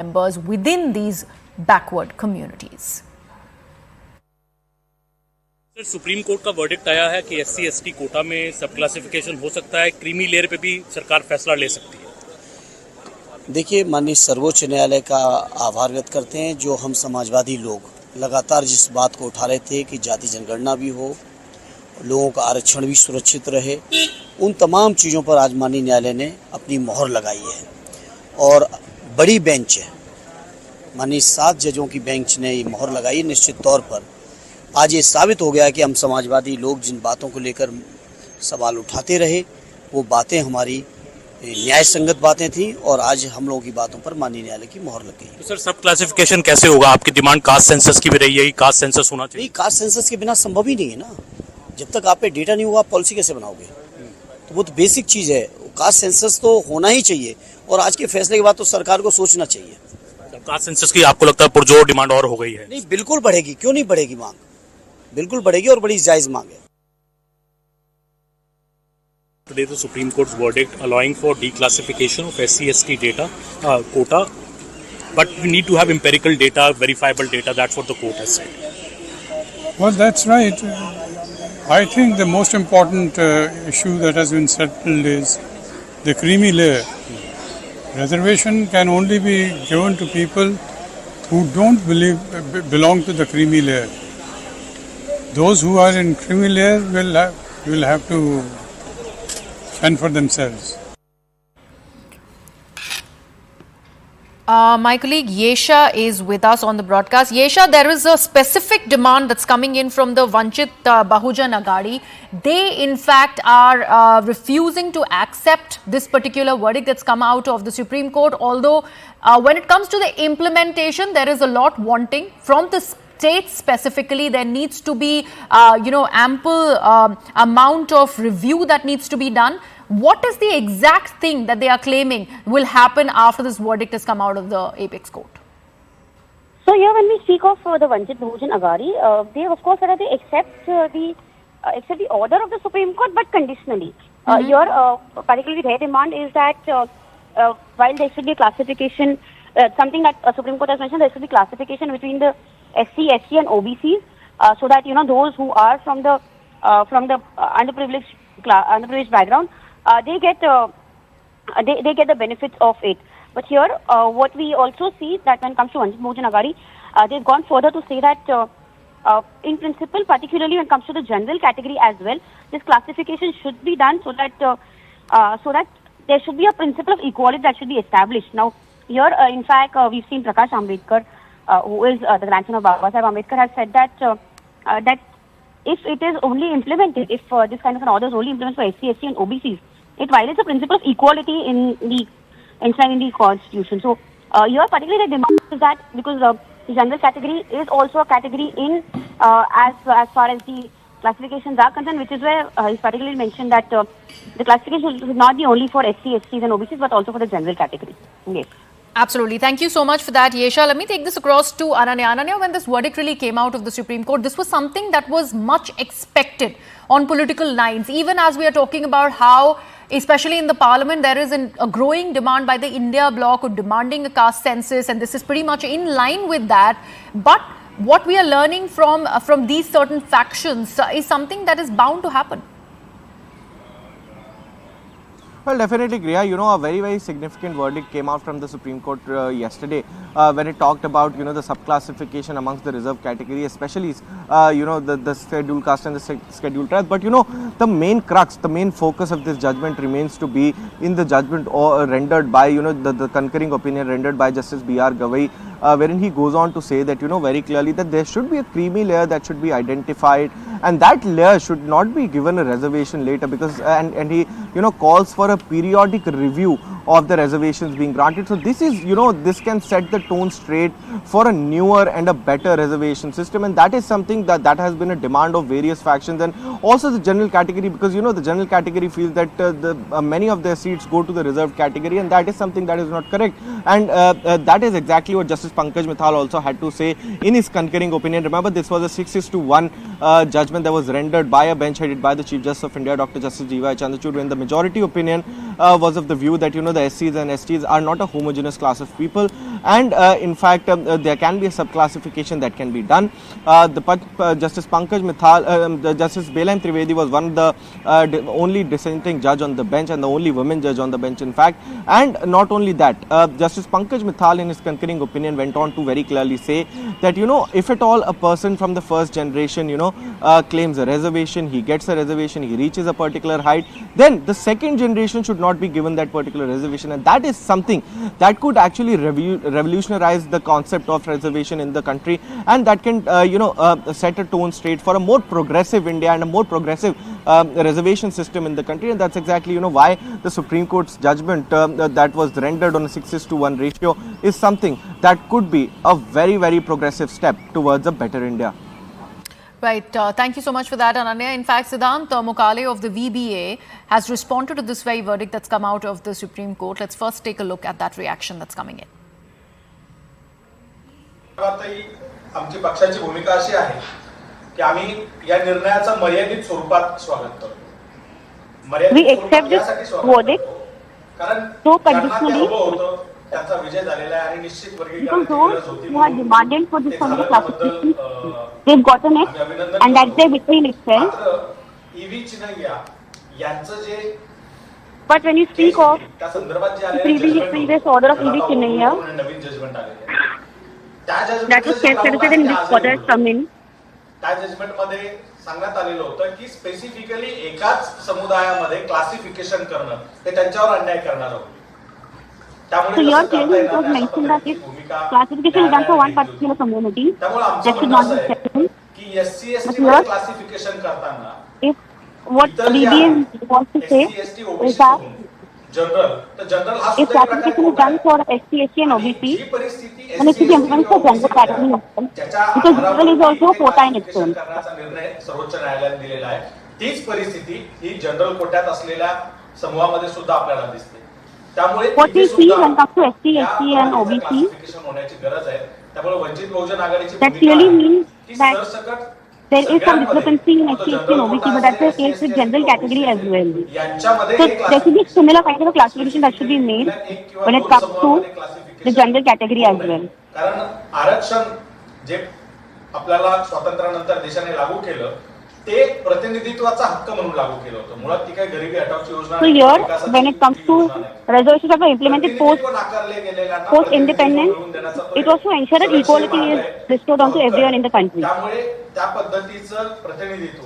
members within these backward communities. Sir, supreme court का verdict आया है कि SC ST कोटा में सब क्लासिफिकेशन हो सकता है, क्रीमी लेयर पे भी सरकार फैसला ले सकती है। देखिए, माननीय सर्वोच्च न्यायालय का आभार व्यक्त करते हैं, जो हम समाजवादी लोग लगातार जिस बात को उठा रहे थे कि जाति जनगणना भी हो, लोगों का आरक्षण भी सुरक्षित रहे, उन तमाम चीज़ों पर आज माननीय न्यायालय ने अपनी मोहर लगाई है। और बड़ी बेंच है, माननीय 7 जजों की बेंच ने ये मोहर लगाई। निश्चित तौर पर आज ये साबित हो गया कि हम समाजवादी लोग जिन बातों को लेकर सवाल उठाते रहे, वो बातें हमारी न्याय संगत बातें थी और आज हम लोगों की बातों पर माननीय न्यायालय की मोहर लग गई। तो सर, सब क्लासिफिकेशन कैसे होगा? आपकी डिमांड कास्ट सेंसस की भी रही है, कास्ट सेंसस होना चाहिए। कास्ट सेंसस के बिना संभव ही नहीं है ना। जब तक आप पे डेटा नहीं होगा, आप पॉलिसी कैसे बनाओगे? तो वो तो बेसिक चीज़ है। कास्ट सेंसस तो होना ही चाहिए और आज के फैसले के बाद तो सरकार को सोचना चाहिए। कास्ट सेंसस की आपको लगता है पुरजोर डिमांड और हो गई है? नहीं, बिल्कुल बढ़ेगी। क्यों नहीं बढ़ेगी? मांग बिल्कुल बढ़ेगी और बड़ी जायज मांग है। Today the Supreme Court's verdict allowing for declassification of SC ST data quota, but we need to have empirical data, verifiable data. That's what the court has said. Well, that's right. I think the most important issue that has been settled is the creamy layer. Reservation can only be given to people who don't belong to the creamy layer. Those who are in creamy layer will have to fend for themselves. My colleague Yesha is with us on the broadcast. Yesha, there is a specific demand that's coming in from the Vanchit Bahujan Aghadi. They, in fact, are refusing to accept this particular verdict that's come out of the Supreme Court. Although, when it comes to the implementation, there is a lot wanting from the states specifically. There needs to be, ample amount of review that needs to be done. What is the exact thing that they are claiming will happen after this verdict has come out of the apex court? So here, when we speak of the Vanchit Bahujan Aghadi, they of course said that they accept the order of the Supreme Court, but conditionally. Here, particularly their demand is that while there should be a classification, something that Supreme Court has mentioned, there should be classification between the SC, ST, and OBCs, so that those who are from the underprivileged background, they get the benefits of it. But here, what we also see that when it comes to Vanchit Bahujan Aghadi, they've gone further to say that in principle, particularly when it comes to the general category as well, this classification should be done so that there should be a principle of equality that should be established. Now, here, in fact, we've seen Prakash Ambedkar, who is the grandson of Baba Saheb Ambedkar, has said that if it is only implemented, if this kind of an order is only implemented for SC, ST, and OBCs, it violates the principle of equality enshrined in the Constitution. So, here particularly the demand is that because the general category is also a category in as far as the classifications are concerned, which is where he's particularly mentioned that the classification should not be only for SC, STs, and OBCs, but also for the general category. Yes. Absolutely. Thank you so much for that, Yesha. Let me take this across to Ananya. Ananya, when this verdict really came out of the Supreme Court, this was something that was much expected on political lines. Even as we are talking about how, especially in the parliament, there is a growing demand by the India bloc of demanding a caste census, and this is pretty much in line with that. But what we are learning from these certain factions is something that is bound to happen. Well, definitely, Griya, a very, very significant verdict came out from the Supreme Court yesterday when it talked about, the subclassification amongst the reserve category, especially, the scheduled caste and the scheduled tribe. But, the main crux, the main focus of this judgment remains to be in the judgment rendered by, the concurring opinion rendered by Justice B.R. Gavai, wherein he goes on to say that, very clearly that there should be a creamy layer that should be identified, and that layer should not be given a reservation later, because, and he, calls for a periodic review of the reservations being granted. So this is, this can set the tone straight for a newer and a better reservation system, and that is something that has been a demand of various factions and also the general category, because, the general category feels that many of their seats go to the reserved category, and that is something that is not correct. And that is exactly what Justice Pankaj Mithal also had to say in his concurring opinion. Remember, this was a 6-1 judgment that was rendered by a bench headed by the Chief Justice of India, Dr. Justice G.Y. Chandrachud, when the majority opinion was of the view that, the SCs and STs are not a homogeneous class of people. and in fact there can be a subclassification that can be done. Justice Pankaj Mithal, Justice Belaim Trivedi was one of the only dissenting judge on the bench and the only women judge on the bench in fact, and not only that, Justice Pankaj Mithal in his concurring opinion went on to very clearly say that if at all a person from the first generation claims a reservation, he gets a reservation, he reaches a particular height, then the second generation should not be given that particular reservation, and that is something that could actually revolutionize the concept of reservation in the country, and that can set a tone straight for a more progressive India and a more progressive reservation system in the country. And that's exactly why the Supreme Court's judgment that was rendered on a 6:1 ratio is something that could be a very, very progressive step towards a better India. Right. Thank you so much for that, Ananya. In fact, Siddhant Mukale of the VBA has responded to this very verdict that's come out of the Supreme Court. Let's first take a look at that reaction that's coming in. आमची पक्षाची भूमिका अशी आहे की आम्ही या निर्णयाचं मर्यादित स्वरूपात स्वागत करतो. We accept this verdict so conditionally त्याचा विजय झालेला आहे आणि निश्चित because those who are demanding for this kind of classification, they've gotten it and that's their victory in itself. EV Chinnaiah यांचं जे But when you speak of त्या संदर्भात जे the previous order of EV Chinnaiah, नवीन judgment आलेले आहे that was self-certified in this order has come in. त्या judgement मध्ये सांगण्यात आलेलं होतं की स्पेसिफिकली एकाच समुदायामध्ये क्लासिफिकेशन करणं हे त्यांच्यावर अन्याय करणार होतं. So your claim it was mentioned that if classification is done for one particular community, that should not be acceptable. But here, classification करताना if what BBA wants to say is that if classification is done for SC, ST and OBC, then it should be implemented for general category itself. Because general is also quota in itself. सर्वोच्च न्यायालयाने दिलेला आहे. तीच परिस्थिती ही general कोट्यात असलेल्या समूहामध्ये सुद्धा आपल्याला दिसते. त्यामुळे what we see when it comes to SC, ST and OBC, होण्याची गरज आहे. त्यामुळे वंचित बहुजन आघाडीची that clearly means that there is some discrepancy in SC, ST and OBC, but that's the case with general category as well. So there should be similar kind of a classification that should be made when it comes to the general category as well. कारण आरक्षण जे आपल्याला स्वातंत्र्यानंतर देशाने लागू केलं ते प्रतिनिधित्वाचा हक्क म्हणून लागू केलं होतं. मुळात ती काही गरिबी हटावची योजना So here, when it comes to reservations that were implemented post independence, it was to ensure that equality is restored onto everyone in the country. त्यामुळे त्या पद्धतीचं प्रतिनिधित्व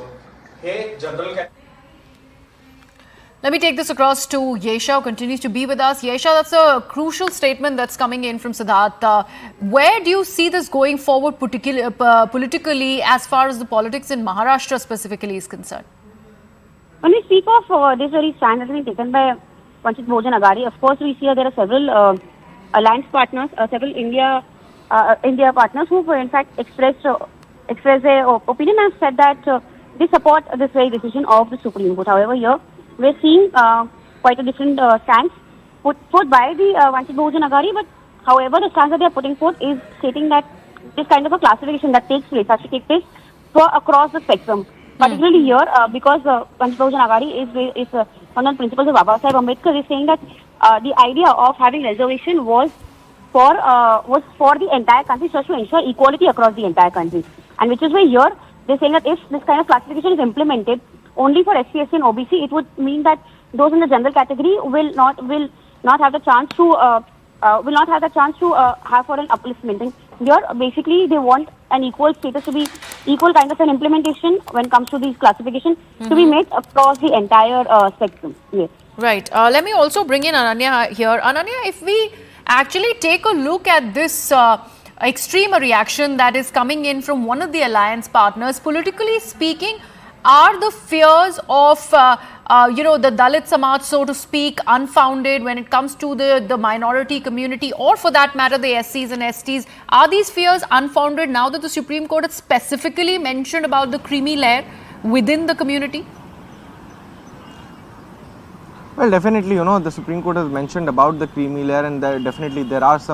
हे general Let me take this across to Yesha, who continues to be with us. Yesha, that's a crucial statement that's coming in from Siddharth. Where do you see this going forward politically as far as the politics in Maharashtra specifically is concerned? When we speak of this very stand that has been taken by Vachit Bhujan Agadi, of course we see there are several alliance partners, several India partners who in fact expressed their opinion and said that they support this very decision of the Supreme Court. However, here we're seeing quite a different stance put forth by the Vachit Bhujan Agadi, but however the stance that they are putting forth is stating that this kind of a classification that takes place has to take place for across the spectrum. Particularly here, because Vachit Bhujan Agadi is one of the principles of Baba Sahib Ambedkar, is saying that the idea of having reservation was for the entire country, so as to ensure equality across the entire country. And which is why here they're saying that if this kind of classification is implemented only for SC, ST and OBC, it would mean that those in the general category will not have the chance to have for an upliftment. And here, basically, they want an equal status to be equal kind of an implementation when it comes to these classifications to be made across the entire spectrum. Yes. Right. Let me also bring in Ananya here. Ananya, if we actually take a look at this extreme reaction that is coming in from one of the alliance partners, politically speaking, are the fears of the Dalit Samaj, so to speak, unfounded when it comes to the minority community, or for that matter the SCs and STs? Are these fears unfounded now that the Supreme Court has specifically mentioned about the creamy layer within the community? Well, definitely, the Supreme Court has mentioned about the creamy layer, and definitely there are some